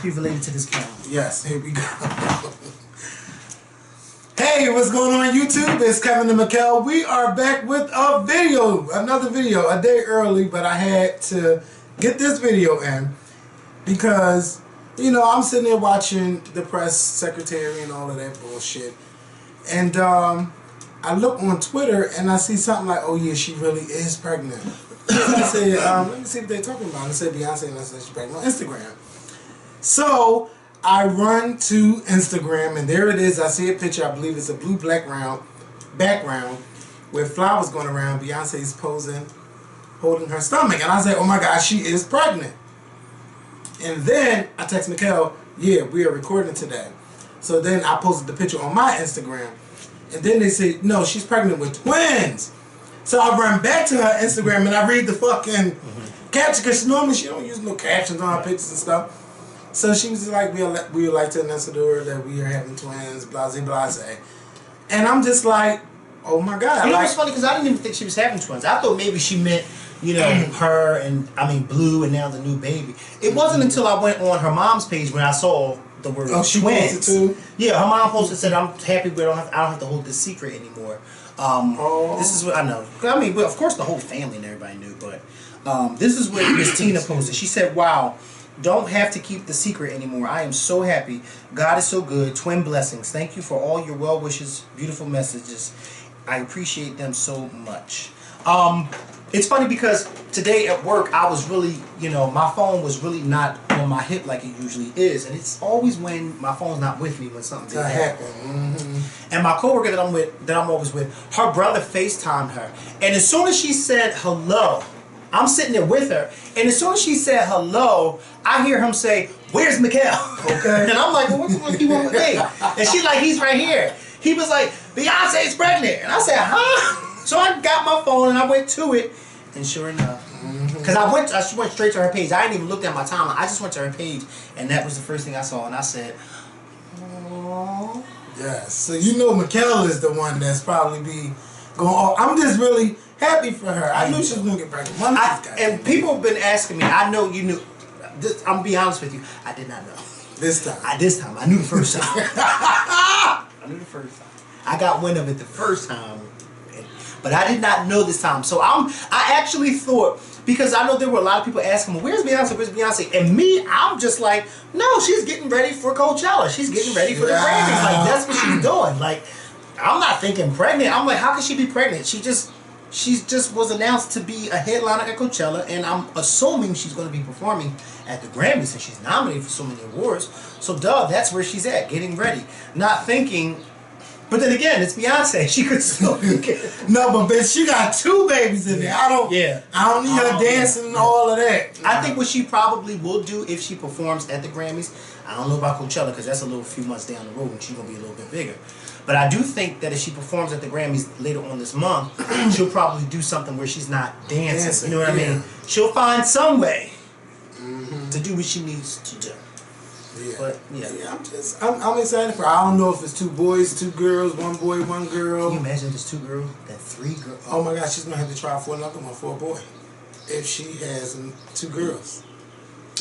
must be related to this cow. Yes, here we go. Hey, what's going on YouTube? It's Kevin and Mikkel. We are back with a video, another video, a day early, but I had to get this video in because, you know, I'm sitting there watching the press secretary and all of that bullshit. And I look on Twitter and I see something like, oh yeah, she really is pregnant. I said, let me see what they're talking about. I said Beyonce and I said she's pregnant on Instagram. So I run to Instagram and there it is. I see a picture. I believe it's a blue background with flowers going around. Beyonce's posing, holding her stomach, and I said, oh my gosh, she is pregnant. And then I text Mikkel, yeah, we are recording today. So then I posted the picture on my Instagram, and then they say, no, she's pregnant with twins. So I run back to her Instagram and I read the fucking caption, because normally she don't use no captions on her pictures and stuff. So she was like, we would like to announce to her that we are having twins, blase, blase. And I'm just like, oh my God. You know what's funny? Because I didn't even think she was having twins. I thought maybe she meant, you know, her and, Blue and now the new baby. It wasn't until I went on her mom's page when I saw the word she twins. Posted too? Yeah, her mom posted, said, I'm happy I don't have to hold this secret anymore. This is what I know. I mean, but of course the whole family and everybody knew, but this is what Miss Tina posted. She said, wow, don't have to keep the secret anymore. I am so happy. God is so good. Twin blessings. Thank you for all your well wishes, beautiful messages. I appreciate them so much. It's funny because today at work I was really, you know, my phone was really not on my hip like it usually is, and it's always when my phone's not with me when something big happens. And my coworker that I'm always with, her brother FaceTimed her, and as soon as she said hello, I'm sitting there with her, and as soon as she said hello, I hear him say, "Where's Mikkel?" Okay. And I'm like, well, what the fuck you want with me? And she's like, he's right here. He was like, Beyonce's pregnant. And I said, huh? So I got my phone and I went to it, and sure enough, because I went straight to her page. I didn't even look at my timeline. I just went to her page, and that was the first thing I saw, and I said, "Aww." Yes. So you know, Mikkel is the one that's probably be going. Oh, I'm just really happy for her. I knew she was gonna get pregnant. And people have been asking me. I know you knew. I'm gonna be honest with you. I did not know. This time. I knew the first time. I knew the first time. I got wind of it the first time, but I did not know this time. So I actually thought, because I know there were a lot of people asking me, where's Beyonce, where's Beyonce? And me, I'm just like, no, she's getting ready for Coachella. She's getting ready for the Grammys. Like, that's what she's doing. Like, I'm not thinking pregnant. I'm like, how can she be pregnant? She just was announced to be a headliner at Coachella, and I'm assuming she's going to be performing at the Grammys, and she's nominated for so many awards. So, duh, that's where she's at, getting ready. Not thinking. But then again, it's Beyonce. She could still no, but bitch, she got two babies in there. I don't need her dancing and all of that. I think what she probably will do if she performs at the Grammys, I don't know about Coachella because that's a few months down the road and she's going to be a little bit bigger. But I do think that if she performs at the Grammys later on this month, she'll probably do something where she's not dancing. You know what I mean? She'll find some way to do what she needs to do. Yeah. But I'm excited for her. I don't know if it's 2 boys, 2 girls, 1 boy, 1 girl. Can you imagine if it's 2 girls, then 3 girls? Oh my gosh, she's gonna have to try for another one for a boy. If she has 2 girls.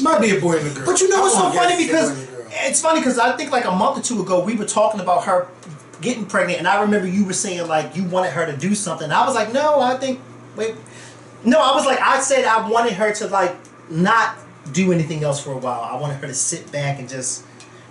Might be a boy and a girl. But you know what's so funny, because it's funny because I think like a month or 2 ago we were talking about her getting pregnant, and I remember you were saying like you wanted her to do something. I was like, no, I said I wanted her to like not do anything else for a while. I wanted her to sit back and just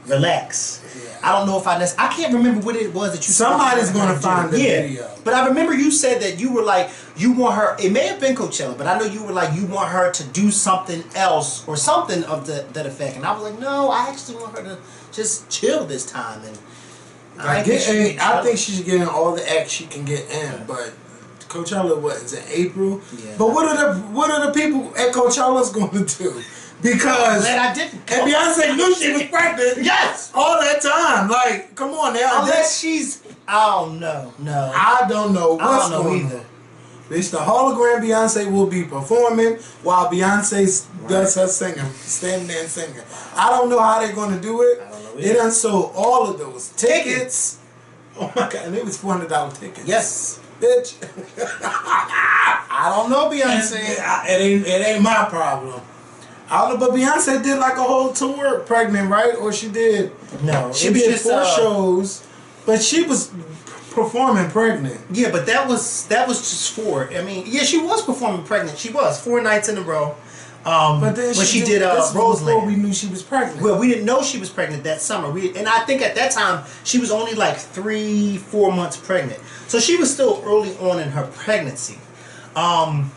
relax. Yeah. I don't know if I can't remember what it was that you Somebody's going to find the video. But I remember you said that you were like, you want her, it may have been Coachella, but I know you were like, you want her to do something else or something of that effect. And I was like, no, I actually want her to just chill this time. And I think she's getting all the acts she can get in, but Coachella, what, is in April? Yeah. But what are the people at Coachella's going to do? Because I didn't. And Beyonce knew she was pregnant. Yes, all that time. Like, come on now. Unless she's, I don't know. No, I don't know what's going on. Bitch, the hologram Beyonce will be performing while Beyonce does her singing, standing there and singing. I don't know how they're going to do it. I don't know either. They done sold all of those tickets. Oh my God, and it was $400 tickets. Yes. Bitch. I don't know, Beyonce. It ain't my problem. I don't know, but Beyonce did like a whole tour pregnant, right? Or she did. No, She it was did just, 4 shows, but she was performing pregnant. Yeah, but that was just 4. I mean, yeah, she was performing pregnant. She was 4 nights in a row. But then when she did this was Roseland. before we knew she was pregnant. Well, we didn't know she was pregnant that summer. And I think at that time she was only like 3-4 months pregnant. So she was still early on in her pregnancy. And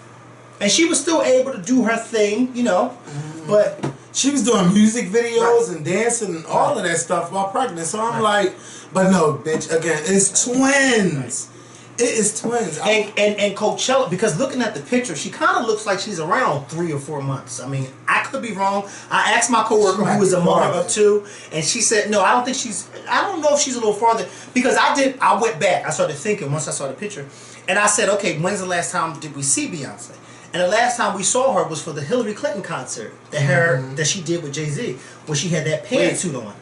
she was still able to do her thing, you know. Mm-hmm. But she was doing music videos and dancing and all of that stuff while pregnant. So I'm like, but no, bitch, again, it's twins. It is twins. And Coachella, because looking at the picture, she kind of looks like she's around 3 or 4 months. I mean, I could be wrong. I asked my coworker who was a mother of 2, and she said, no, I don't know if she's a little farther. Because I went back. I started thinking once I saw the picture. And I said, okay, when's the last time did we see Beyonce? And the last time we saw her was for the Hillary Clinton concert that she did with Jay-Z, where she had that pantsuit on.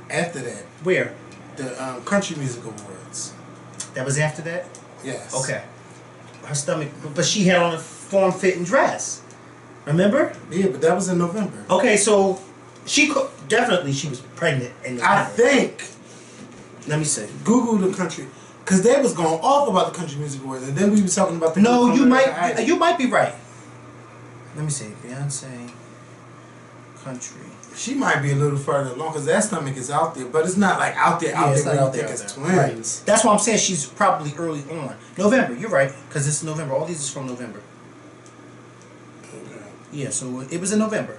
After that. Where? The Country Music Awards. That was after that? Yes. Okay. Her stomach, but she had on a form-fitting dress. Remember? Yeah, but that was in November. Okay, so she was pregnant. I think. Let me see. Google the country, because they was going off about the Country Music Awards, and then we was talking about the. No, you might be right. Let me see. Beyonce, country. She might be a little further along because that stomach is out there, but it's not like out there where you think it's twins. Right. That's why I'm saying she's probably early on. November, you're right, because it's November. All these is from November. Okay. Yeah, so it was in November.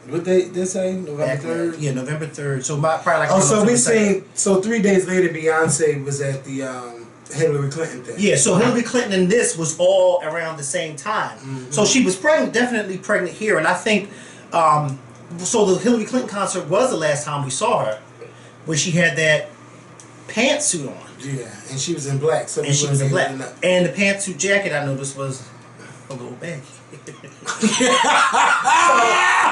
What they say? November 3rd? Yeah, November 3rd. So probably like. Oh, so we seen. So 3 days later, Beyonce was at the Hillary Clinton thing. Yeah, so Hillary Clinton and this was all around the same time. Mm-hmm. So she was pregnant, definitely pregnant here, and I think. So the Hillary Clinton concert was the last time we saw her, where she had that pantsuit on. Yeah, and she was in black. So and she was in black. And the pantsuit jacket I noticed was a little baggy. So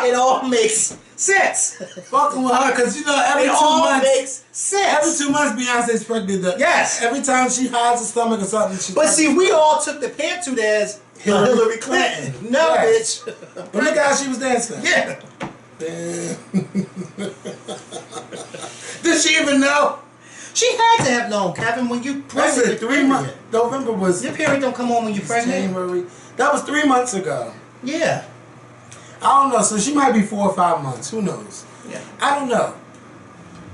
it all makes sense. Fucking with her, because you know every 2 months makes sense. Every 2 months Beyonce's pregnant. Yes. Every time she hides her stomach or something. She's but pregnant. See, we all took the pantsuit as Hillary Clinton. No, bitch. But look how she was dancing. Yeah. Damn. Did she even know? She had to have known, Kevin, when you pregnant. Listen, 3 months. November was. Your period don't come on when you're pregnant. January. That was 3 months ago. Yeah. I don't know. So she might be 4 or 5 months. Who knows? Yeah. I don't know.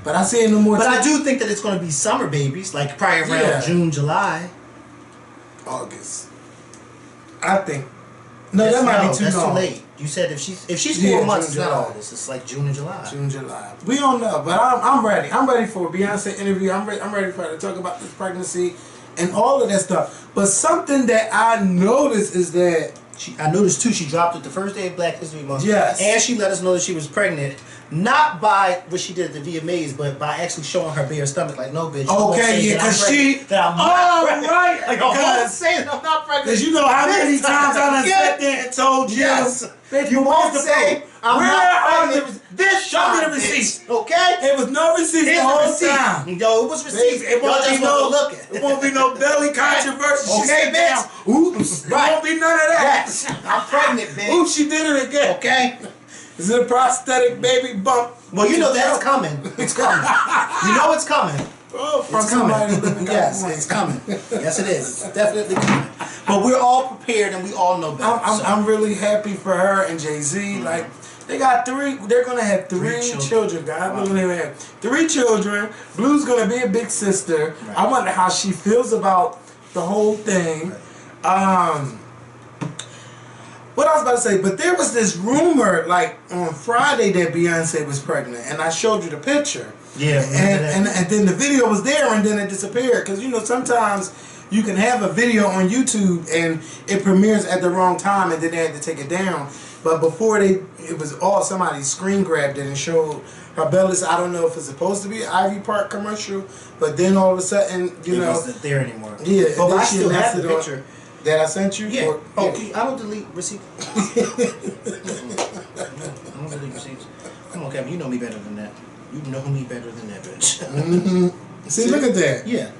But I see it no more. But I do think that it's going to be summer babies, like probably around June, July, August. I think. No, that might be too long. That's too late. You said if she's 4 months, it's not August. It's like June and July. June, July. We don't know, but I'm ready. I'm ready for a Beyonce interview. I'm ready for her to talk about this pregnancy and all of that stuff. But something that I noticed is that I noticed too. She dropped it the first day of Black History Month. Yes. And she let us know that she was pregnant, not by what she did at the VMAs, but by actually showing her bare stomach. Like, no, bitch. Okay, yeah, because she. Right. Like, I'm saying I'm not pregnant. Because you know how many times I done sat there and told you. Yes. Bitch, you won't say I'm not pregnant. This show me the receipts, okay? It was no receipts the whole time. Yo, it was receipts. It won't be no belly controversy. Okay, bitch. Oops. Right. It won't be none of that. Yes. I'm pregnant, bitch. Oops, she did it again. Okay. Is it a prosthetic baby bump? Well, you know that's coming. It's coming. You know it's coming. Oh, it's coming. Yes, it's coming. Yes, it is. It's definitely coming. But we're all prepared and we all know better. I'm really happy for her and Jay-Z. Mm-hmm. Like, they got 3. They're gonna have 3 children. God, wow. They're gonna have 3 children. Blue's gonna be a big sister. Right. I wonder how she feels about the whole thing. Right. What I was about to say, but there was this rumor, like on Friday, that Beyonce was pregnant, and I showed you the picture. Yeah, and then the video was there, and then it disappeared. Because you know sometimes you can have a video on YouTube and it premieres at the wrong time, and then they had to take it down. But before it was all somebody screen grabbed it and showed her belly. I don't know if it's supposed to be an Ivy Park commercial, but then all of a sudden, it wasn't there anymore. Yeah, but I still have the picture. That I sent you? Yeah. I don't delete receipts. I don't delete receipts. Come on, Kevin. You know me better than that. You know me better than that, bitch. Mm-hmm. See, look at that. Yeah.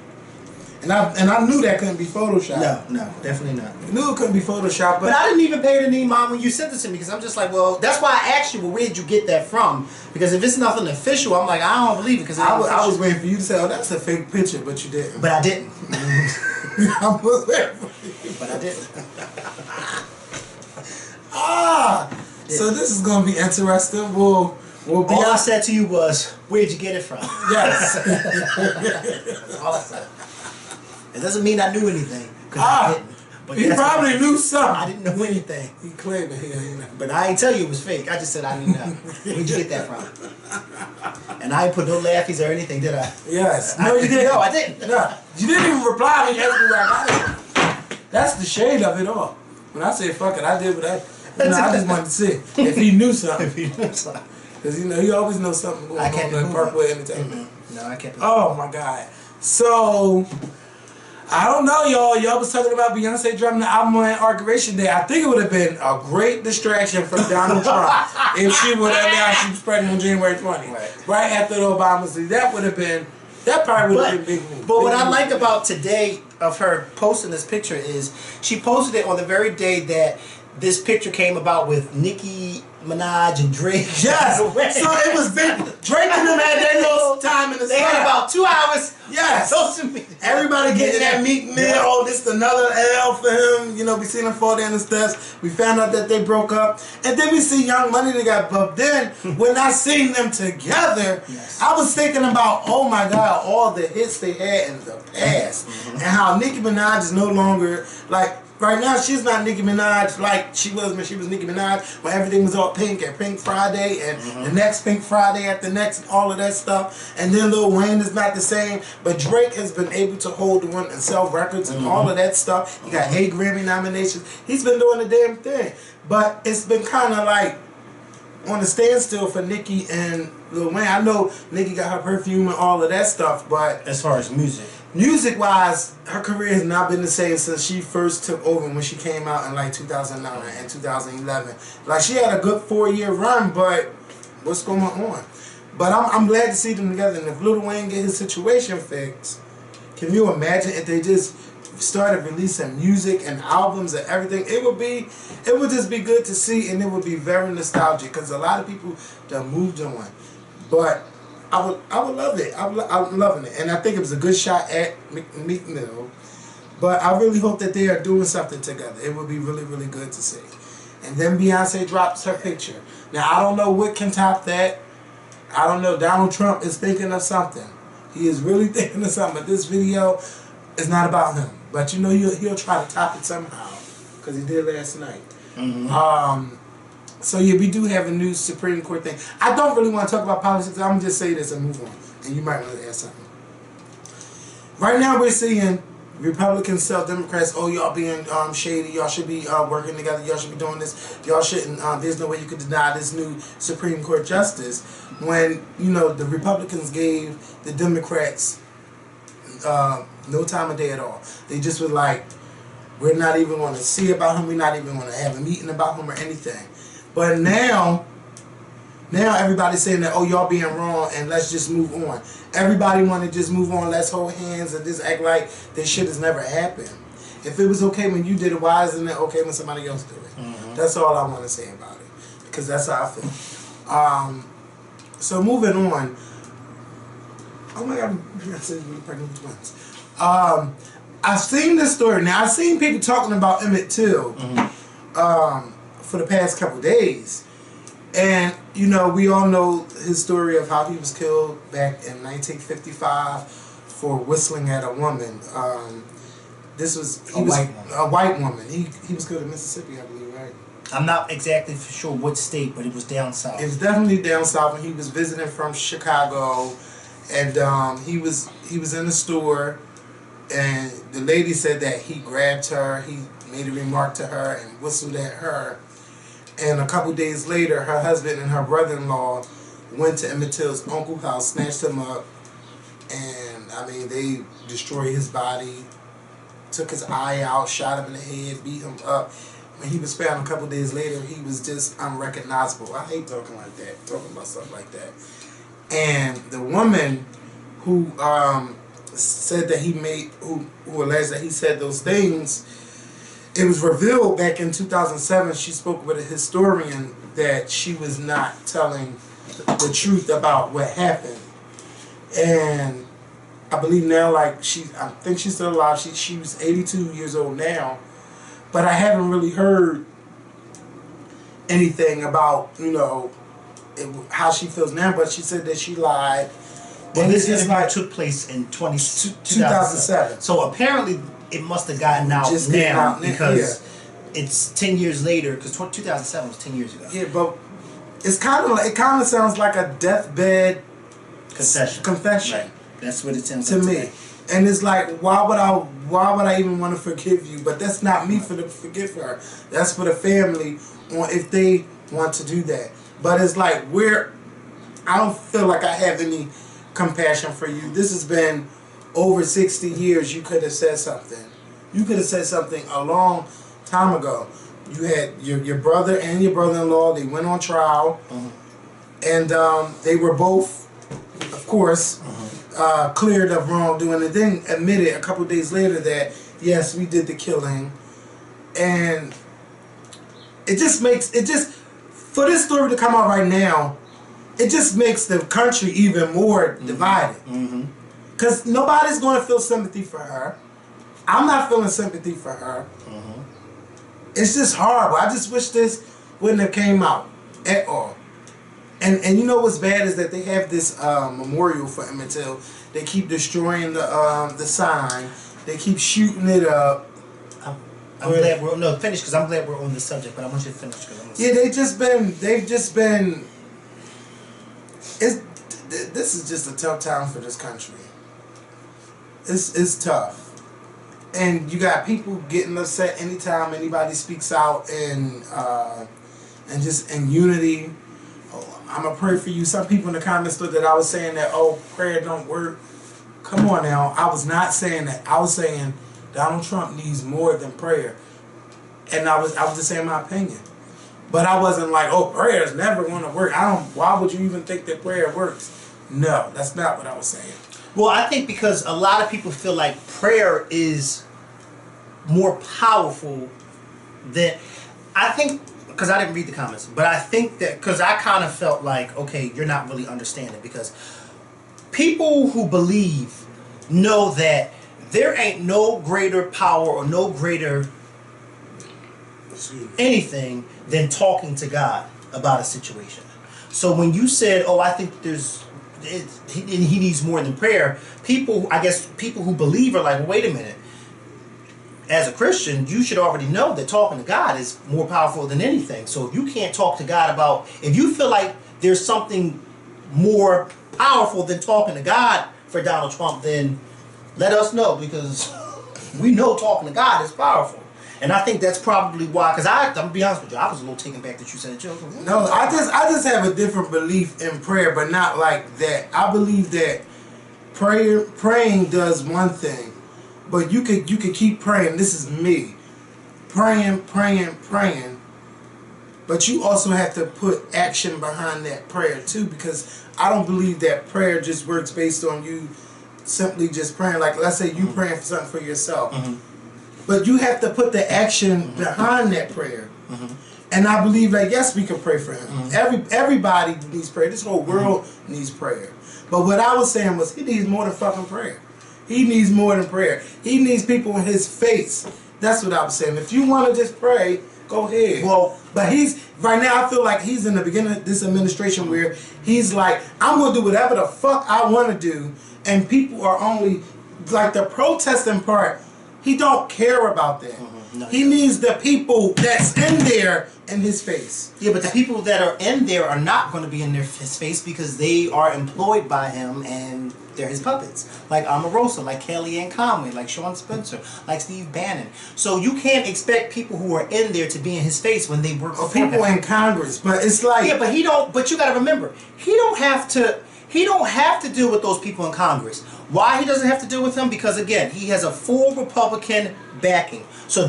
And I knew that couldn't be Photoshopped. No, definitely not. I knew it couldn't be Photoshopped, but I didn't even pay it any mind when you sent it to me because I'm just like, well, that's why I asked you, well, where did you get that from? Because if it's nothing official, I'm like, I don't believe it because I was waiting for you to say, oh, that's a fake picture, but you didn't. But I didn't. I was waiting for you. But I didn't. So this is gonna be interesting. We'll all I said to you was, where'd you get it from? Yes. That's all I said. It doesn't mean I knew anything, because I didn't. But he probably knew something. I didn't know anything. He claimed it. Yeah. But I ain't tell you it was fake. I just said I didn't know. Where'd you get that from? And I ain't put no laughies or anything, did I? Yes. No, you didn't. No, I didn't. No. You didn't even reply when you asked me where I got it. That's the shade of it all. When I say fuck it, I did what I just wanted to see if he knew something. If he knew something. Because, he always knows something going on in Parkway Entertainment. No, I can't. Oh, my God. So, I don't know, y'all. Y'all was talking about Beyonce dropping the album on Inauguration Day. I think it would have been a great distraction from Donald Trump if she would have announced she was pregnant on January 20th. Right after the Obamas. That probably would have been big move. But what I like about today of her posting this picture is she posted it on the very day that this picture came about with Nicki Minaj and Drake. Yes. So it was big. Drake and them had their little time in the They had about 2 hours. Yes. Social media. Everybody getting that Meek Mill. Oh, this is another L for him. We seen him fall down the steps. We found out that they broke up. And then we see Young Money they got bumped. Then when I seen them together, I was thinking about, oh my God, all the hits they had in the past. And how Nicki Minaj is no longer like. Right now, she's not Nicki Minaj like she was when she was Nicki Minaj, when everything was all pink and Pink Friday and the next Pink Friday after next, all of that stuff. And then Lil Wayne is not the same. But Drake has been able to hold the one and sell records and all of that stuff. He got 8 Grammy nominations. He's been doing the damn thing. But it's been kind of like on a standstill for Nicki and Lil Wayne. I know Nicki got her perfume and all of that stuff, but as far as music-wise, her career has not been the same since she first took over when she came out in like 2009 and 2011. Like she had a good 4-year run, but what's going on? But I'm glad to see them together. And if Lil Wayne get his situation fixed, can you imagine if they just started releasing music and albums and everything? It would just be good to see, and it would be very nostalgic because a lot of people that moved on. But I would love it. I'm loving it. And I think it was a good shot at Meek Mill. But I really hope that they are doing something together. It would be really, really good to see. And then Beyonce drops her picture. Now, I don't know what can top that. I don't know. Donald Trump is thinking of something. He is really thinking of something. But this video is not about him. But he'll try to top it somehow. Because he did last night. So yeah, we do have a new Supreme Court thing. I don't really want to talk about politics. I'm going to just say this and move on. And you might want to add something. Right now we're seeing Republicans tell Democrats, oh, y'all being shady. Y'all should be working together. Y'all should be doing this. Y'all shouldn't. There's no way you could deny this new Supreme Court justice. When, the Republicans gave the Democrats no time of day at all. They just was like, we're not even going to see about him. We're not even going to have a meeting about him or anything. But now everybody's saying that, oh, y'all being wrong and let's just move on. Everybody want to just move on. Let's hold hands and just act like this shit has never happened. If it was okay when you did it, why isn't it okay when somebody else did it? That's all I want to say about it. Because that's how I feel. So moving on. Oh my God, Beyonce's pregnant with twins. I've seen this story. Now, I've seen people talking about Emmitt too. For the past couple days. And, we all know his story of how he was killed back in 1955 for whistling at a woman. This was a white woman. He was killed in Mississippi, I believe, right? I'm not exactly sure what state, but it was down south. It was definitely down south when he was visiting from Chicago. And he was in the store, and the lady said that he grabbed her, he made a remark to her and whistled at her. And a couple days later, her husband and her brother-in-law went to Emmitt Till's uncle's house, snatched him up, and they destroyed his body, took his eye out, shot him in the head, beat him up. When he was found a couple days later, he was just unrecognizable. I hate talking like that, talking about stuff like that. And the woman who said that who alleged that he said those things. It was revealed back in 2007. She spoke with a historian that she was not telling the truth about what happened, and I believe now, like I think she's still alive. She was 82 years old now, but I haven't really heard anything about how she feels now. But she said that she lied. Well, this interview took place in 2007. So apparently it must have gotten out just now because it's 10 years later. Because 2007 was 10 years ago. Yeah, but it kind of sounds like a deathbed confession. Right. That's what it sounds to like me. Today. And it's like, why would I even want to forgive you? But that's not me for to forgive her. That's for the family, if they want to do that. But it's like I don't feel like I have any compassion for you. This has been over 60 years. You could have said something. You could have said something a long time ago. You had your brother and your brother-in-law. They went on trial, and they were both, of course, cleared of wrongdoing, and then admitted a couple of days later that yes, we did the killing. And it just for this story to come out right now, it just makes the country even more divided. Because nobody's going to feel sympathy for her. I'm not feeling sympathy for her. It's just horrible. I just wish this wouldn't have came out at all. And you know what's bad is that they have this memorial for Emmitt Till. They keep destroying the sign. They keep shooting it up. I'm glad we're finish because I'm glad we're on this subject, but I want you to finish because they've just been. This is just a tough time for this country. It's tough. And you got people getting upset anytime anybody speaks out and just in unity. Oh, I'm gonna pray for you. Some people in the comments thought that I was saying that prayer don't work. Come on now, I was not saying that. I was saying Donald Trump needs more than prayer, and I was just saying my opinion. But I wasn't like, prayer is never gonna work. Why would you even think that prayer works? No, that's not what I was saying. Well, I think because a lot of people feel like prayer is more powerful than... I think, because I didn't read the comments, but I think that, because I kind of felt like, okay, you're not really understanding, because people who believe know that there ain't no greater power or no greater anything than talking to God about a situation. So when you said, I think he needs more than prayer, people who believe are like, well, wait a minute. As a Christian, you should already know that talking to God is more powerful than anything. So if you can't talk to God if you feel like there's something more powerful than talking to God for Donald Trump, then let us know, because we know talking to God is powerful. And I think that's probably why, because I'm going to be honest with you, I was a little taken back that you said it. No, I just have a different belief in prayer, but not like that. I believe that praying does one thing, but you could keep praying. This is me. Praying, but you also have to put action behind that prayer too, because I don't believe that prayer just works based on you simply just praying. Like, let's say you praying for something for yourself. But you have to put the action behind that prayer. And I believe that, yes, we can pray for him. Everybody needs prayer. This whole world needs prayer. But what I was saying was, he needs more than fucking prayer. He needs more than prayer. He needs people in his face. That's what I was saying. If you want to just pray, go ahead. Well, but right now I feel like he's in the beginning of this administration where he's like, I'm going to do whatever the fuck I want to do. And people are only, like the protesting part, he don't care about that. No, he needs the people that's in there in his face. Yeah, but the people that are in there are not going to be in his face because they are employed by him and they're his puppets. Like Omarosa, like Kellyanne Conway, like Sean Spencer, like Steve Bannon. So you can't expect people who are in there to be in his face when they work for people in Congress. But it's like... Yeah, but you got to remember, he don't have to deal with those people in Congress. Why he doesn't have to deal with them? Because again, he has a full Republican backing. So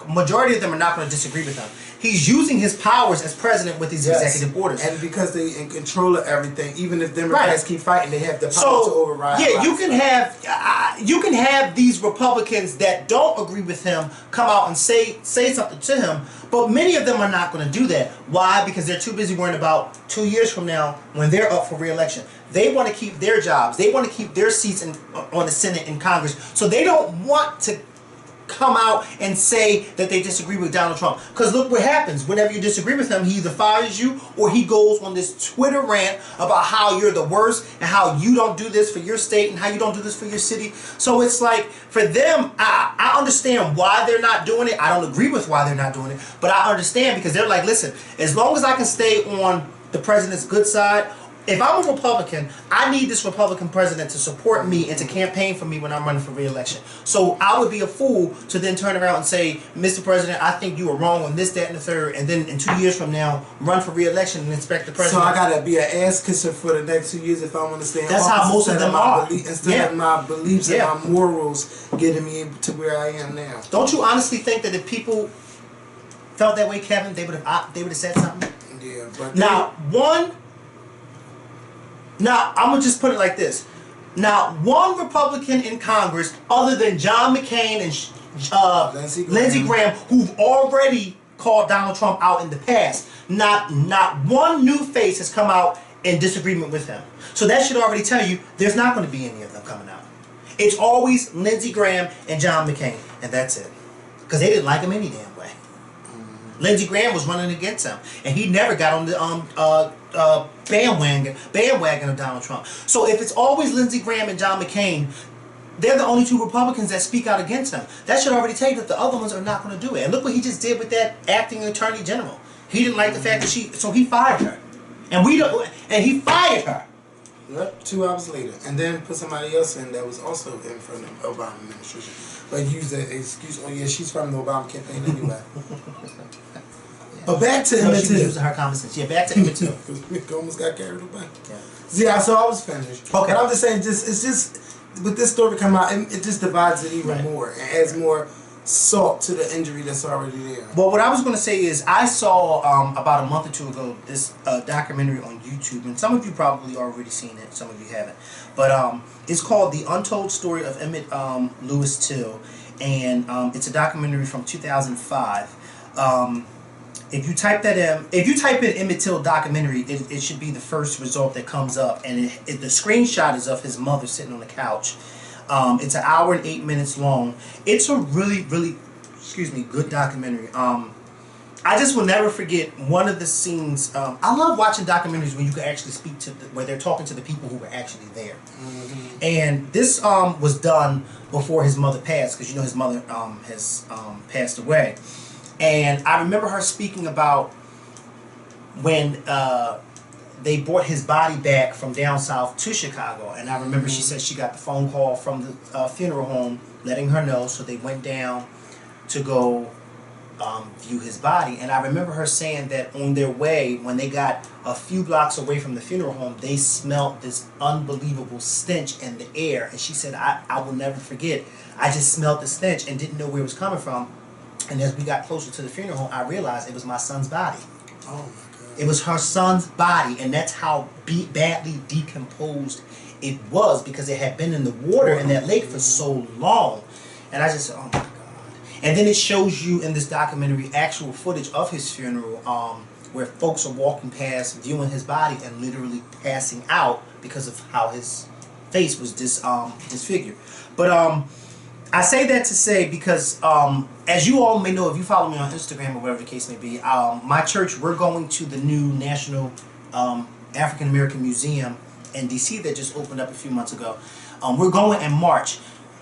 majority of them are not going to disagree with him. he's using his powers as president with these executive orders. And because they in control of everything, even if Democrats keep fighting, they have the power to override. Yeah, you can have these Republicans that don't agree with him come out and say something to him, but many of them are not going to do that. Why? Because they're too busy worrying about 2 years from now when they're up for re-election. They want to keep their jobs. They want to keep their seats on the Senate and Congress. So they don't want to come out and say that they disagree with Donald Trump. Because look what happens. Whenever you disagree with him, he either fires you or he goes on this Twitter rant about how you're the worst and how you don't do this for your state and how you don't do this for your city. So it's like, for them, I understand why they're not doing it. I don't agree with why they're not doing it, but I understand because they're like, listen, as long as I can stay on the president's good side, if I'm a Republican, I need this Republican president to support me and to campaign for me when I'm running for re-election. So I would be a fool to then turn around and say, Mr. President, I think you were wrong on this, that, and the third, and then in 2 years from now, run for re-election and inspect the president. So I gotta be an ass kisser for the next 2 years if I want to stay in That's office. how most of them are. Instead of my beliefs and my morals getting me to where I am now. Don't you honestly think that if people felt that way, Kevin, they would have said something? Yeah, but Now, I'm going to just put it like this. Now, one Republican in Congress, other than John McCain and Lindsey Graham, who've already called Donald Trump out in the past, not one new face has come out in disagreement with him. So that should already tell you there's not going to be any of them coming out. It's always Lindsey Graham and John McCain, and that's it. Because they didn't like him any damn way. Lindsey Graham was running against him, and he never got on the bandwagon of Donald Trump. So if it's always Lindsey Graham and John McCain, they're the only two Republicans that speak out against him. That should already tell you that the other ones are not going to do it. And look what he just did with that acting attorney general. He didn't like the fact that so he fired her, and he fired her. Yep, 2 hours later, and then put somebody else in that was also in front of the Obama administration. But use that excuse. Oh yeah, she's from the Obama campaign anyway. But back to Emmitt. She was using her common sense. Yeah, back to Emmitt too. We almost got carried away. Yeah. So I was finished. Okay. But I'm just saying, it's just with this story come out, it just divides it even more and adds more salt to the injury that's already there. Well, what I was going to say is I saw about a month or two ago this documentary on YouTube, and some of you probably already seen it, some of you haven't. But it's called The Untold Story of Emmitt Lewis Till, and it's a documentary from 2005. If you type in Emmitt Till documentary, it should be the first result that comes up, and the screenshot is of his mother sitting on the couch. It's an hour and 8 minutes long. It's a really, really, good documentary. I just will never forget one of the scenes. I love watching documentaries when you can actually speak to where they're talking to the people who were actually there. Mm-hmm. And this was done before his mother passed, because his mother has passed away. And I remember her speaking about when they brought his body back from down south to Chicago. And I remember she said she got the phone call from the funeral home letting her know, so they went down to go view his body. And I remember her saying that on their way, when they got a few blocks away from the funeral home, they smelled this unbelievable stench in the air. And she said, I will never forget, I just smelled the stench and didn't know where it was coming from. And as we got closer to the funeral home, I realized it was my son's body. Oh my God. It was her son's body, and that's how badly decomposed it was, because it had been in the water in that lake for so long. And I just said, oh my God. And then it shows you in this documentary actual footage of his funeral, where folks are walking past, viewing his body, and literally passing out because of how his face was disfigured. But I say that to say because, as you all may know, if you follow me on Instagram or whatever the case may be, my church, we're going to the new National African American Museum in D.C. that just opened up a few months ago. We're going in March.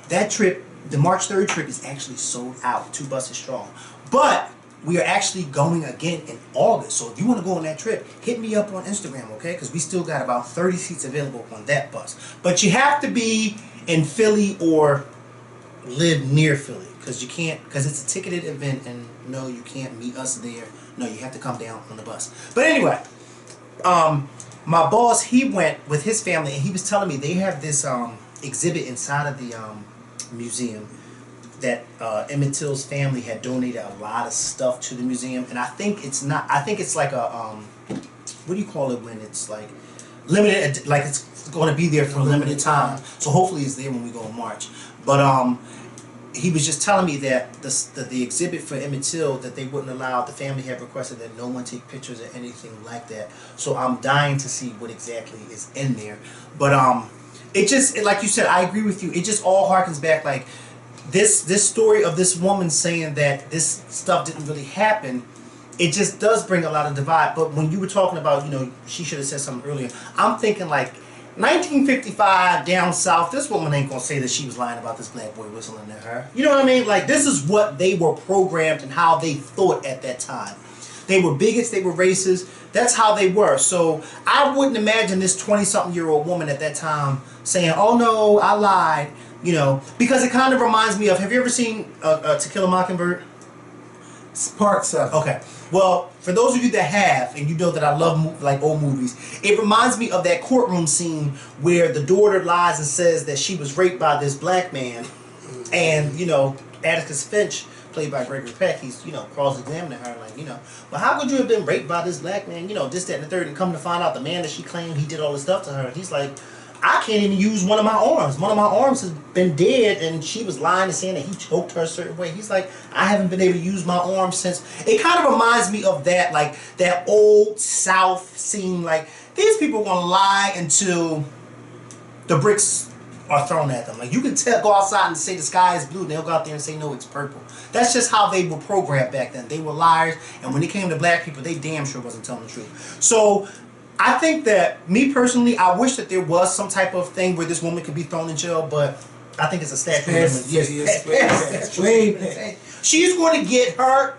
That trip, the March 3rd trip, is actually sold out, 2 buses strong. But we are actually going again in August. So if you want to go on that trip, hit me up on Instagram, okay? Because we still got about 30 seats available on that bus. But you have to be in Philly or live near Philly, because you can't, because it's a ticketed event, and no, you can't meet us there. No, you have to come down on the bus. But anyway, my boss, he went with his family, and he was telling me they have this exhibit inside of the museum that Emmett Till's family had donated a lot of stuff to the museum, and I think it's not. I think it's like a what do you call it when it's like limited? Like it's going to be there for a limited time. So hopefully it's there when we go in March. But he was just telling me that the exhibit for Emmett Till, that they wouldn't allow, the family had requested that no one take pictures or anything like that. So I'm dying to see what exactly is in there. But it just, like you said, I agree with you. It just all harkens back, like this story of this woman saying that this stuff didn't really happen. It just does bring a lot of divide. But when you were talking about, you know, she should have said something earlier, I'm thinking like 1955 down south, this woman ain't gonna say that she was lying about this black boy whistling at her. You know what I mean? Like, this is what they were programmed and how they thought at that time. They were bigots, they were racist. That's how they were. So I wouldn't imagine this 20-something-year-old woman at that time saying, "Oh no, I lied." You know, because it kind of reminds me of, have you ever seen To Kill a Mockingbird? Part 7. Okay. Well, for those of you that have, and you know that I love like old movies, it reminds me of that courtroom scene where the daughter lies and says that she was raped by this black man, and you know, Atticus Finch, played by Gregory Peck, he's, you know, cross-examining her like, you know, well, how could you have been raped by this black man? You know, this, that, and the third, and come to find out the man that she claimed he did all this stuff to her, he's like, I can't even use one of my arms. One of my arms has been dead, and she was lying and saying that he choked her a certain way. He's like, I haven't been able to use my arm since. It kind of reminds me of that, like that old South scene. Like, these people want to lie until the bricks are thrown at them. Like, you can go outside and say the sky is blue, and they'll go out there and say, no, it's purple. That's just how they were programmed back then. They were liars, and when it came to black people, they damn sure wasn't telling the truth. So I think that, me personally, I wish that there was some type of thing where this woman could be thrown in jail, but I think it's a statute of limitations. Yes, she's going to get hers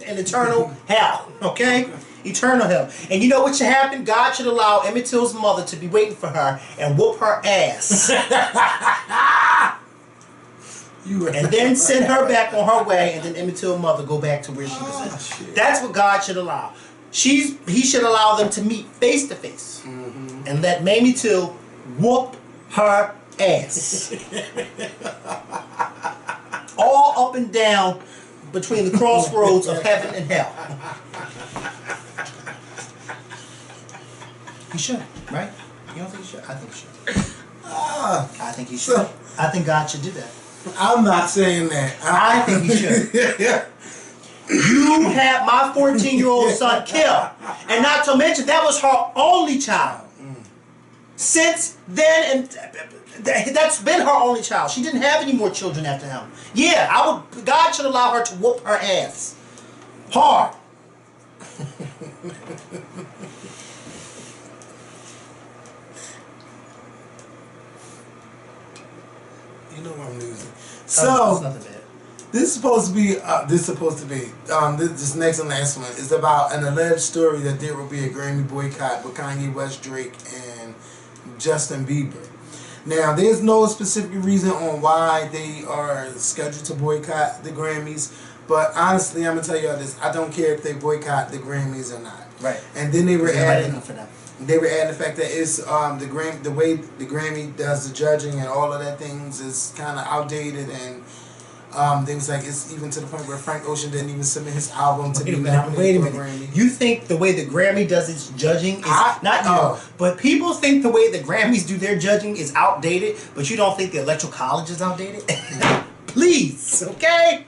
in eternal hell, okay? Eternal hell. And you know what should happen? God should allow Emmitt Till's mother to be waiting for her and whoop her ass. And then send her back on her way, and then Emmitt Till's mother go back to where she was at. That's what God should allow. He should allow them to meet face to face, and let Mamie Till whoop her ass, all up and down between the crossroads of heaven and hell. He should, right? You don't think he should? I think he should. I think he should. I think God should do that. I'm not saying that. I think he should. You had my 14-year-old son killed. And not to mention, that was her only child. Since then, and that's been her only child. She didn't have any more children after him. Yeah, God should allow her to whoop her ass. Hard. You know what I'm losing. So, nothing bad. This next and last one is about an alleged story that there will be a Grammy boycott with Kanye West, Drake, and Justin Bieber. Now, there's no specific reason on why they are scheduled to boycott the Grammys, but honestly, I'm gonna tell y'all this: I don't care if they boycott the Grammys or not. Right. And then they were adding for them. They were adding the fact that it's the way the Grammy does the judging and all of that things is kind of outdated, and things like it's even to the point where Frank Ocean didn't even submit his album to be nominated for a Grammy. You think the way the Grammy does its judging is not you, but people think the way the Grammys do their judging is outdated, but you don't think the Electoral College is outdated? Please, okay?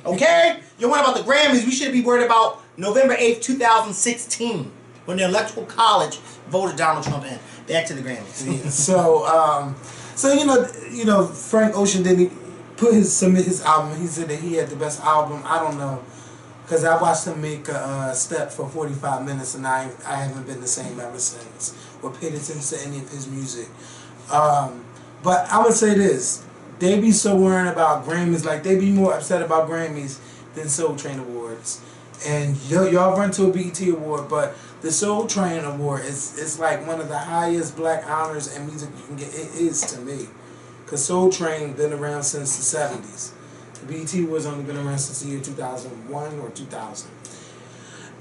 Okay? You're worried about the Grammys. We should be worried about November 8th, 2016, when the Electoral College voted Donald Trump in. Back to the Grammys. Yeah. So you know, Frank Ocean didn't submit his album. He said that he had the best album. I don't know, because I watched him make a step for 45 minutes, and I haven't been the same ever since, or paid attention to any of his music. But I'm gonna say this: they be so worried about Grammys, like they be more upset about Grammys than Soul Train Awards. And y'all run to a BET award, but the Soul Train Award is like one of the highest black honors in music you can get. It is to me. Because Soul Train been around since the 70s. BET was only been around since the year 2001 or 2000.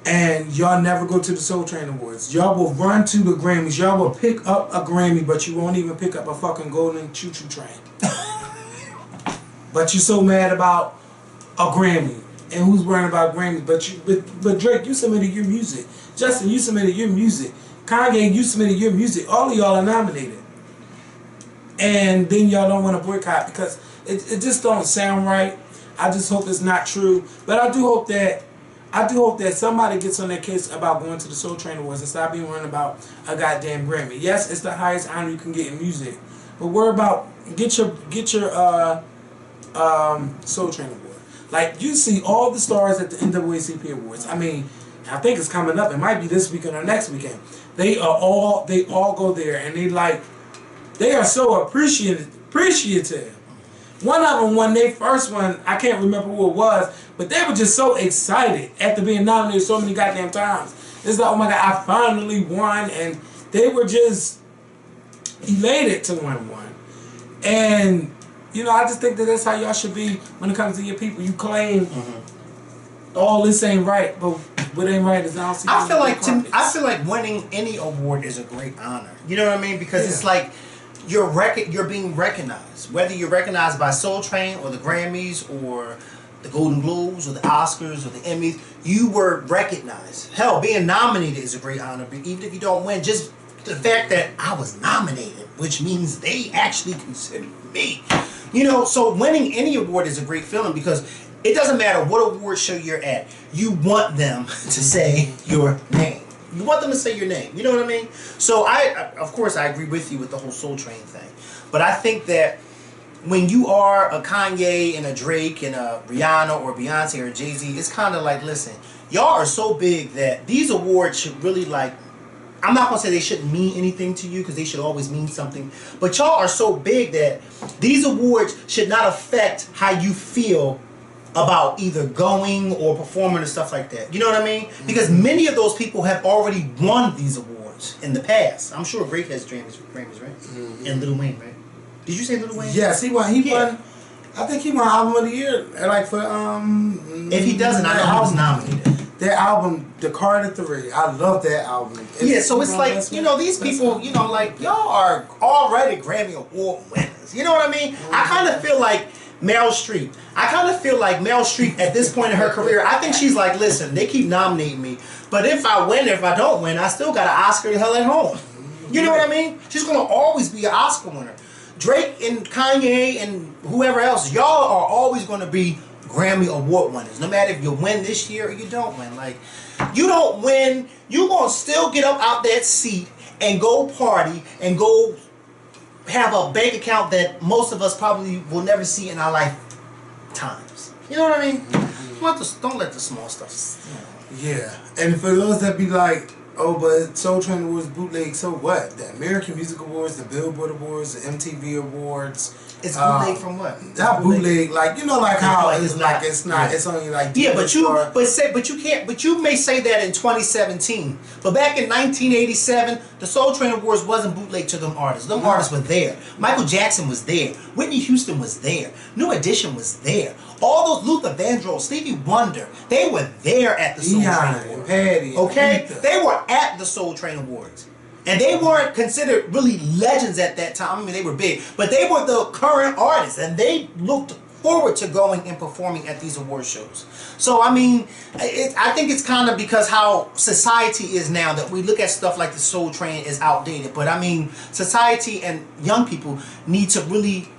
And y'all never go to the Soul Train Awards. Y'all will run to the Grammys. Y'all will pick up a Grammy, but you won't even pick up a fucking golden choo-choo train. but you're so mad about a Grammy. And who's worrying about Grammys? But Drake, you submitted your music. Justin, you submitted your music. Kanye, you submitted your music. All of y'all are nominated. And then y'all don't want to boycott because it just don't sound right. I just hope it's not true. But I do hope that somebody gets on their case about going to the Soul Train Awards and stop being worried about a goddamn Grammy. Yes, it's the highest honor you can get in music. But worry about get your Soul Train Award. Like, you see all the stars at the NAACP Awards. I mean, I think it's coming up. It might be this weekend or next weekend. They all go there and they are so appreciative. One of them, when they first won, I can't remember who it was, but they were just so excited after being nominated so many goddamn times. It's like, oh my God, I finally won, and they were just elated to win one. And you know, I just think that that's how y'all should be when it comes to your people. You claim all this ain't right, but what ain't right is I don't see. I feel like winning any award is a great honor. You know what I mean? Because it's like you're being recognized. Whether you're recognized by Soul Train or the Grammys or the Golden Globes or the Oscars or the Emmys, you were recognized. Hell, being nominated is a great honor. But even if you don't win, just the fact that I was nominated, which means they actually considered me. You know, so winning any award is a great feeling because it doesn't matter what award show you're at. You want them to say your name. You want them to say your name. You know what I mean? So of course, I agree with you with the whole Soul Train thing. But I think that when you are a Kanye and a Drake and a Rihanna or Beyonce or Jay-Z, it's kind of like, listen, y'all are so big that these awards should really like, I'm not going to say they shouldn't mean anything to you because they should always mean something. But y'all are so big that these awards should not affect how you feel about either going or performing and stuff like that. You know what I mean? Because many of those people have already won these awards in the past. I'm sure Drake has Grammys, right? And Lil Wayne, right? Did you say Lil Wayne? Yes, he won. He won. I think he won Album of the Year. Like for If he doesn't, I know he was nominated. That album, The Card of Three, I love that album. So it's like, you know, these people, you know, like, y'all are already Grammy Award winners. You know what I mean? I kind of feel like Meryl Streep. At this point in her career, I think she's like, listen, they keep nominating me, but if I win or if I don't win, I still got an Oscar the hell at home. You know what I mean? She's going to always be an Oscar winner. Drake and Kanye and whoever else, y'all are always going to be Grammy Award winners. No matter if you win this year or you don't win. Like, you don't win, you're going to still get up out that seat and go party and go have a bank account that most of us probably will never see in our lifetimes. You know what I mean? Don't let the small stuff. You know. Yeah. And for those that be like, oh, but Soul Train Awards bootleg, so what? The American Music Awards, the Billboard Awards, the MTV Awards. It's bootleg from what? Not bootleg, like, you know, like how it's not. It's only like but you may say that in 2017. But back in 1987, the Soul Train Awards wasn't bootleg to them artists. Them artists were there. Michael Jackson was there. Whitney Houston was there. New Edition was there. All those Luther Vandross, Stevie Wonder, they were there at the Soul Train Awards. Patty, okay, they were at the Soul Train Awards. And they weren't considered really legends at that time. I mean, they were big. But they were the current artists. And they looked forward to going and performing at these award shows. So, I mean, I think it's kind of because how society is now that we look at stuff like the Soul Train is outdated. But, I mean, society and young people need to really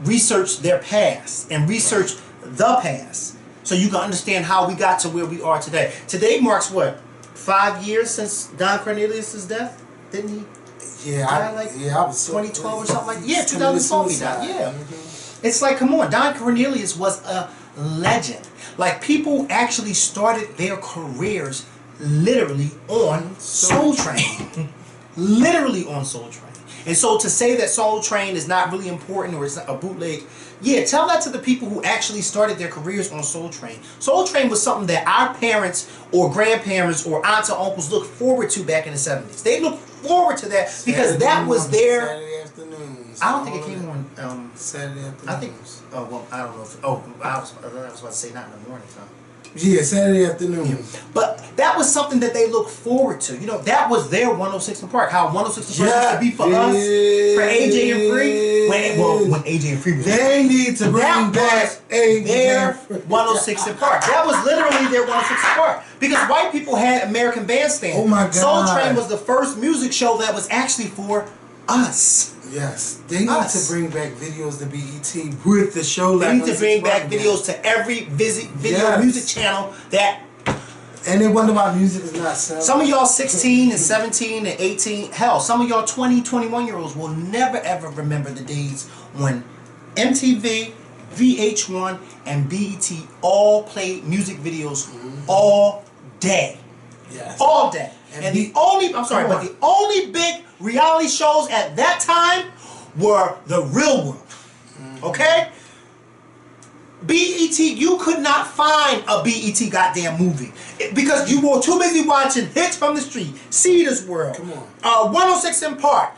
research their past and research the past so you can understand how we got to where we are today. Today marks what? 5 years since Don Cornelius' death, didn't he? Yeah, I was 2012 or something like that. Yeah, 2012 he died. Yeah, it's like, come on, Don Cornelius was a legend. Like, people actually started their careers literally on Soul Train, literally on Soul Train. And so to say that Soul Train is not really important or it's not a bootleg, yeah, tell that to the people who actually started their careers on Soul Train. Soul Train was something that our parents or grandparents or aunts or uncles looked forward to back in the 70s. They looked forward to that because that was their... Saturday afternoons. I don't think it came on... Saturday afternoons. I think... Oh, well, I don't know if... Oh, I was about to say not in the morning time. Yeah, Saturday afternoon. Yeah. But that was something that they look forward to. You know, that was their 106 in Park. How 106 in Park used to be for us, for AJ and Free. When AJ and Free was they need to bring back their 106 in Park. That was literally their 106 in Park. Because white people had American Bandstand. Oh my God. Soul Train was the first music show that was actually for us. Yes, they need to bring back videos to BET with the show. They need to bring back videos to every video music channel that. And they wonder why music is not selling. Some of y'all 16 and 17 and 18, hell, some of y'all 20, 21-year-olds will never ever remember the days when MTV, VH1, and BET all played music videos all day. Yes. All day. And the only big reality shows at that time were The Real World. Okay? BET, you could not find a BET goddamn movie because you were too busy watching Hits from the Street, Cedar's World, 106 in Park.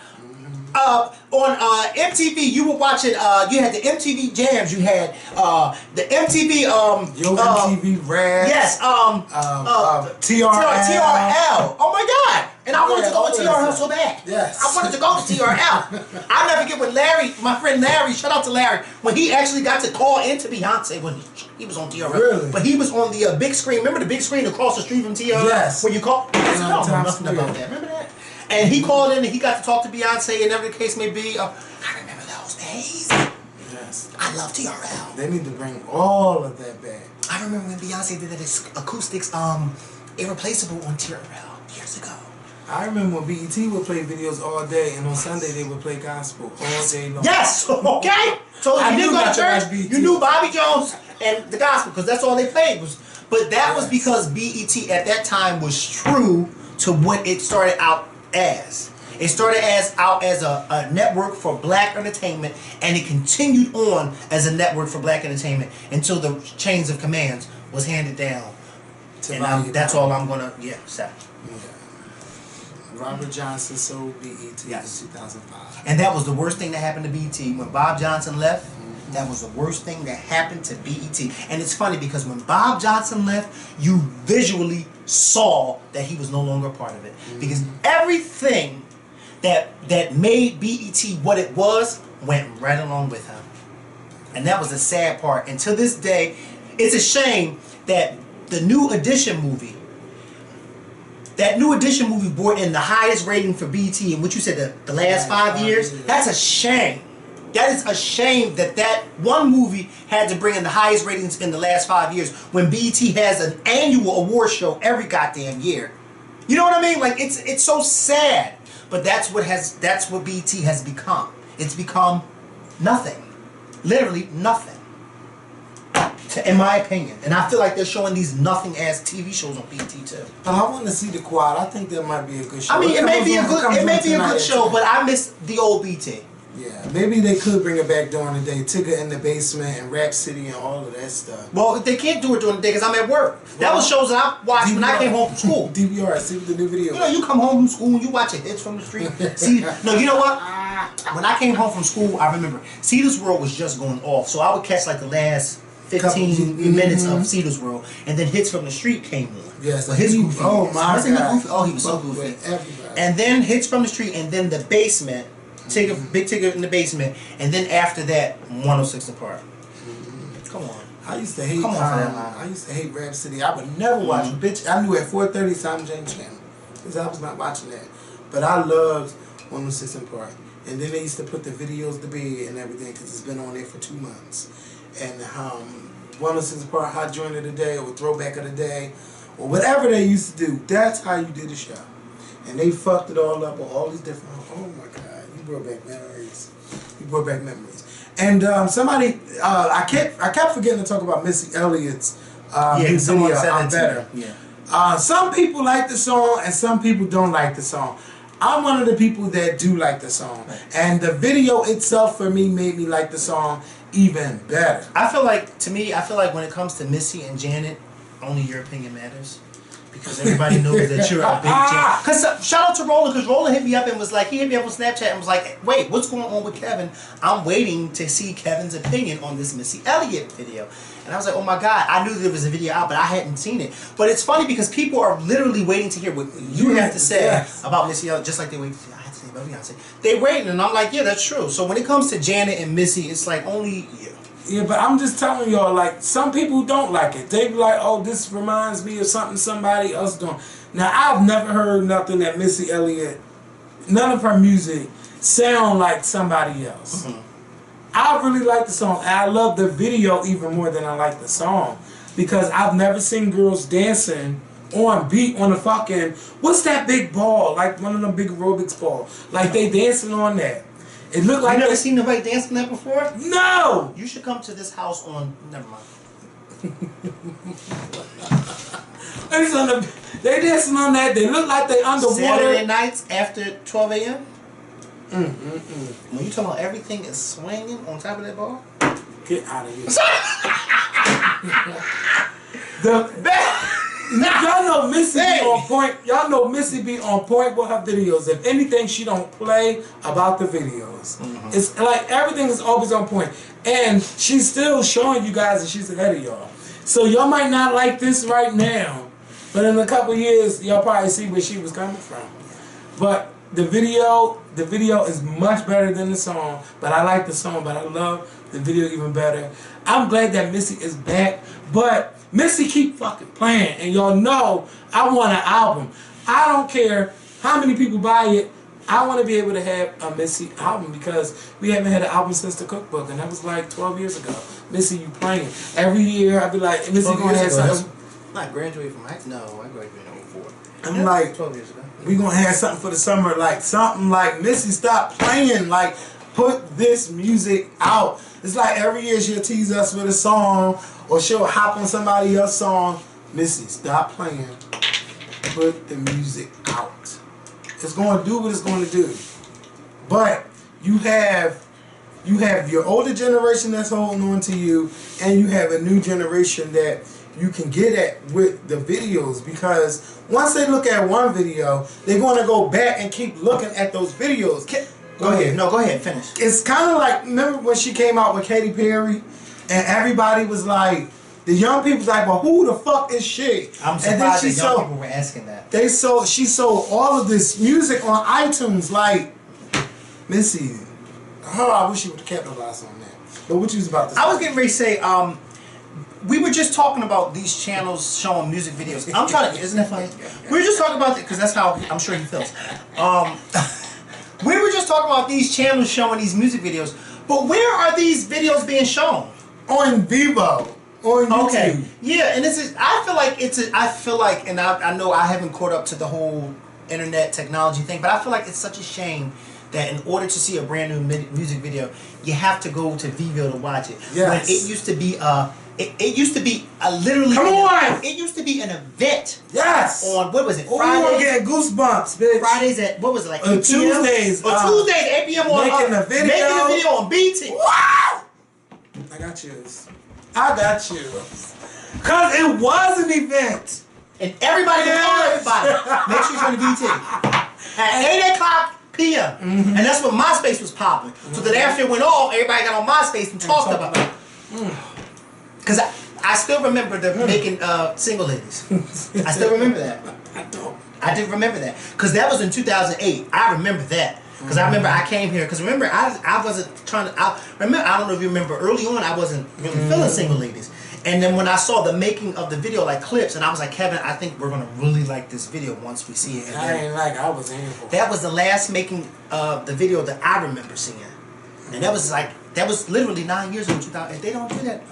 On MTV, you were watching. You had the MTV Jams. You had the MTV. MTV Rap. Yes. TRL. Oh my God! And I wanted to go to TRL so bad. Yes. I wanted to go to TRL. I'll never forget when Larry, my friend Larry, shout out to Larry, when he actually got to call into Beyonce when he was on TRL. Really? But he was on the big screen. Remember the big screen across the street from TRL? Yes. Where you call? I don't know nothing about that. Remember that? And he called in and he got to talk to Beyonce and whatever the case may be. I remember those days. Yes. I love TRL. They need to bring all of that back. I remember when Beyonce did that acoustics Irreplaceable on TRL years ago. I remember when BET would play videos all day and on Sunday they would play gospel all day long. Yes! Okay? So if you didn't go to church, you knew Bobby Jones and the gospel because that's all they played. But that was because BET at that time was true to what it started out as. It started out as a network for black entertainment, and it continued on as a network for black entertainment until the chains of commands was handed down. And that's all I'm gonna say. Yeah. Robert Johnson sold BET in 2005, and that was the worst thing that happened to BET when Bob Johnson left. That was the worst thing that happened to BET. And it's funny because when Bob Johnson left, you visually saw that he was no longer a part of it. Because everything that made BET what it was went right along with him. And that was the sad part. And to this day, it's a shame that the New Edition movie, brought in the highest rating for BET in what you said the last 5 years. That's a shame. That is a shame that one movie had to bring in the highest ratings in the last 5 years when BET has an annual award show every goddamn year. You know what I mean? Like it's so sad. But that's what BET has become. It's become nothing. Literally nothing. In my opinion. And I feel like they're showing these nothing ass TV shows on BET too. I want to see The Quad. I think that might be a good show. I mean, it may be a good show, but I miss the old BET. Yeah, maybe they could bring it back during the day. Tigger in the Basement and Rap City and all of that stuff. Well, they can't do it during the day because I'm at work. That was shows that I watched when I came home from school. DVR, see the new video. You know, you come home from school and you watch Hits from the Street. See, no, you know what? When I came home from school, I remember Cedar's World was just going off, so I would catch like the last 15 minutes of Cedar's World, and then Hits from the Street came on. Yes, well, his goofy. Oh my God! Oh, he was so goofy. And then Hits from the Street, and then The Basement. Big Tigger in the Basement, and then after that, 106 in Park. Come on. I used to hate. I used to hate Rap City. I would never watch it. Bitch, I knew at 4:30 Simon James channel because I was not watching that. But I loved 106 in Park, and then they used to put the videos to bed and everything because it's been on there for 2 months. And 106 in Park, Hot Joint of the Day or Throwback of the Day or whatever they used to do. That's how you did the show, and they fucked it all up with all these different. Oh my God. Brought back memories. You brought back memories. And somebody, I kept forgetting to talk about Missy Elliott's new video, I'm Better. Yeah. Some people like the song and some people don't like the song. I'm one of the people that do like the song. Right. And the video itself for me made me like the song even better. I feel like when it comes to Missy and Janet, only your opinion matters. Because everybody knows that you're a big jam. Because shout out to Roland, because Roland hit me up and was like, he hit me up on Snapchat and was like, wait, what's going on with Kevin? I'm waiting to see Kevin's opinion on this Missy Elliott video. And I was like, oh my God, I knew there was a video out, but I hadn't seen it. But it's funny because people are literally waiting to hear what you have to say about Missy Elliott, just like they wait to, I have to say about Beyonce. They waiting, and I'm like, yeah, that's true. So when it comes to Janet and Missy, it's like only you. Yeah, but I'm just telling y'all, like, some people don't like it. They be like, oh, this reminds me of something somebody else doing. Now, I've never heard nothing that Missy Elliott, none of her music, sound like somebody else. I really like the song, and I love the video even more than I like the song. Because I've never seen girls dancing on beat on a fucking, what's that big ball? Like one of them big aerobics ball. Like, they dancing on that. It looked like you never seen nobody dancing that before? No! You should come to this house on. Never mind. They dancing on that. They look like they underwater. Saturday nights after 12 a.m. When you talking about everything is swinging on top of that ball, get out of here. Y'all know Missy be on point. Y'all know Missy be on point with her videos. If anything, she don't play about the videos. It's like everything is always on point. And she's still showing you guys that she's ahead of y'all. So y'all might not like this right now, but in a couple years, y'all probably see where she was coming from. But the video is much better than the song. But I like the song, but I love the video even better. I'm glad that Missy is back, but Missy keep fucking playing, and y'all know I want an album. I don't care how many people buy it. I want to be able to have a Missy album because we haven't had an album since the Cookbook, and that was like 12 years ago. Missy, you playing. Every year I'd be like, Missy gonna have something. Not graduated from high school. No, I graduated in 04. I'm like, 12 years ago. We gonna have something for the summer, like something like Missy, stop playing, like put this music out. It's like every year she'll tease us with a song or she'll hop on somebody else's song. Missy, stop playing. Put the music out. It's gonna do what it's gonna do. But you have your older generation that's holding on to you, and you have a new generation that you can get at with the videos, because once they look at one video, they're going to go back and keep looking at those videos. Go ahead. No, go ahead. Finish. It's kind of like, remember when she came out with Katy Perry, and everybody was like, the young people's like, well, who the fuck is she? I'm surprised that young people were asking that. She sold all of this music on iTunes, like, Missy. Oh, I wish you would have capitalized on that. But what you was about to say? I was getting ready to say, we were just talking about these channels showing music videos. I'm trying to, isn't that funny? We were just talking about it because that's how I'm sure he feels. We were just talking about these channels showing these music videos, but where are these videos being shown? On Vivo, on YouTube. Okay, yeah, and I feel like, and I know I haven't caught up to the whole internet technology thing, but I feel like it's such a shame that in order to see a brand new music video, you have to go to Vivo to watch it. Yes. When it used to be it used to be literally. Come on! It used to be an event. Yes. On what was it? Oh, Fridays. we were getting goosebumps, bitch. Fridays at what was it, like 8 p.m.? Tuesdays. Tuesdays 8 p.m. on making a video on BT. Wow! I got you. Cause it was an event. And everybody was on everybody. Make sure you're on the BT at 8 o'clock p.m. And that's when MySpace was popping. So then after it went off, everybody got on MySpace and talked about it. Because I still remember the making single ladies. I still remember that. I did remember that. Because that was in 2008. I remember that. Because I remember I came here. Because remember, I wasn't trying to... I don't know if you remember, early on, I wasn't really feeling single ladies. And then when I saw the making of the video, like clips, and I was like, Kevin, I think we're going to really like this video once we see it. And I was in for it. That was the last making of the video that I remember seeing. And that was literally 9 years ago, 2000. If they don't do that...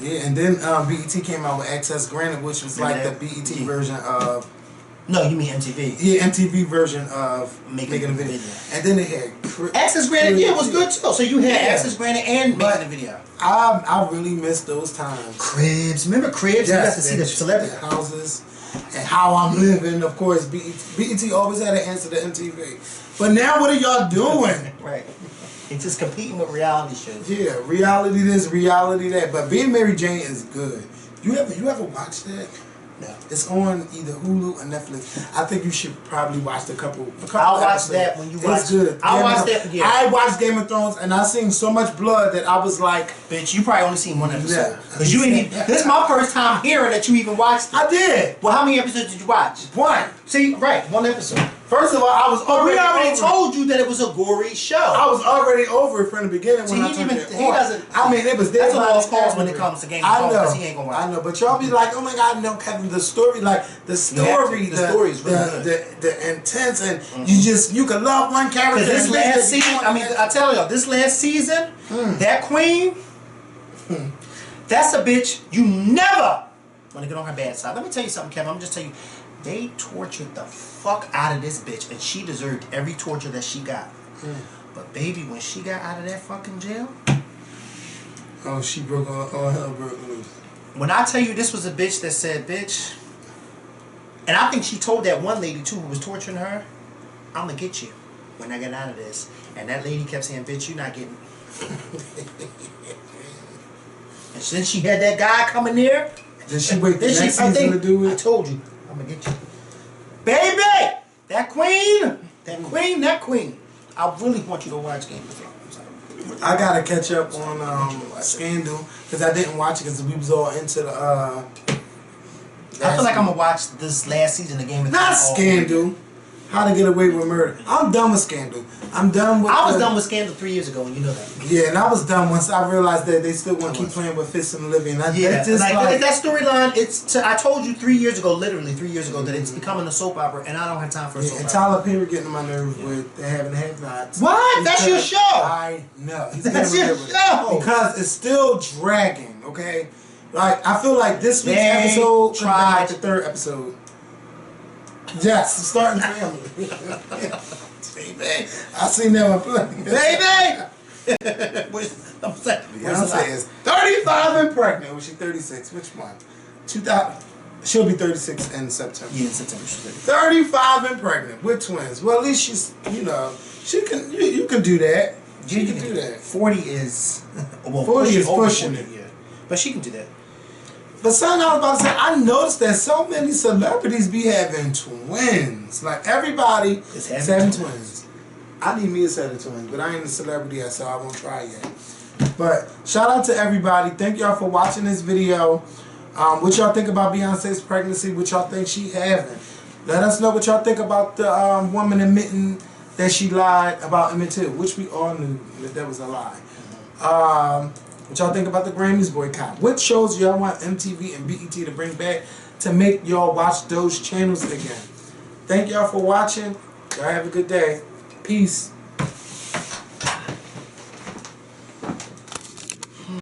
Yeah, and then BET came out with Access Granted, which was like the BET version of... No, you mean MTV. Yeah, MTV version of making a video. And then they had... Access Granted, yeah, it was good too. So you had Access Granted and making a video. I really miss those times. Cribs. Remember Cribs? Yes, you got to see the celebrity houses and how I'm living. Of course, BET always had an answer to MTV. But now what are y'all doing? Right. It's just competing with reality shows. Yeah, reality this, reality that. But Being Mary Jane is good. You ever watch that? No. It's on either Hulu or Netflix. I think you should probably watch a couple I'll watch episodes. that when you watch. It's good. I'll watch that. Yeah. I watched Game of Thrones and I seen so much blood that I was like, bitch, you probably only seen one episode. Yeah. Cause you ain't even. This is my first time hearing that you even watched it. I did. Well, how many episodes did you watch? One. See, right, one episode. First of all, I was But we already over. told you that it was a gory show. I was already over it from the beginning when I turned it on. I mean, it was that's a lost cause when it comes to Game of Thrones because he ain't gonna watch. I know, but y'all be like, oh my God, no, Kevin, the story, like the story is really good. The intense, and you can love one character. This last season, I mean, I tell y'all, this last season, that queen, that's a bitch you never want to get on her bad side. Let me tell you something, Kevin. I'm just tell you, they tortured the fuck out of this bitch, and she deserved every torture that she got. But baby, when she got out of that fucking jail, oh, she broke all hell broke loose. When I tell you this was a bitch that said, bitch, and I think she told that one lady too who was torturing her, I'm gonna get you when I get out of this. And that lady kept saying, bitch, you're not getting me. And since she had that guy coming there, did she wait the next season to do it? I told you, I'm gonna get you. Baby! That queen. I really want you to watch Game of Thrones. I gotta catch up on Scandal because I didn't watch it because we was all into the. I feel like I'm gonna watch this last season of Game of Thrones. Not Scandal. How to Get Away with Murder. I'm done with Scandal. I'm done with. I was done with Scandal 3 years ago, and you know that. Yeah, and I was done once I realized that they still want to keep playing with Fist and Olivia. And yeah, just like that storyline. I told you 3 years ago, literally 3 years ago, that it's becoming a soap opera, and I don't have time for a soap opera. And Tyler Perry getting on my nerves with they having have-nots. What? That's your show. I know. That's your show. Because it's still dragging. Okay, like I feel like this week's episode tried the third episode. Yes, starting family. Baby, I seen that one play. Baby! I'm saying, Beyonce is 35 and pregnant. Was she 36? Which one? 2000. She'll be 36 in September. Yeah, in September she's 35 and pregnant with twins. Well, at least she's, she can. You can do that. You can do that. 40 is. Well, 40 is pushing it. Yeah, but she can do that. But something I was about to say, I noticed that so many celebrities be having twins. Like everybody is having twins. I need me a set of twins, but I ain't a celebrity yet, so I won't try yet. But shout out to everybody. Thank y'all for watching this video. What y'all think about Beyonce's pregnancy? What y'all think she having? Let us know what y'all think about the woman admitting that she lied about Emmitt too, which we all knew that was a lie. What y'all think about the Grammys boycott? What shows y'all want MTV and BET to bring back to make y'all watch those channels again? Thank y'all for watching. Y'all have a good day. Peace.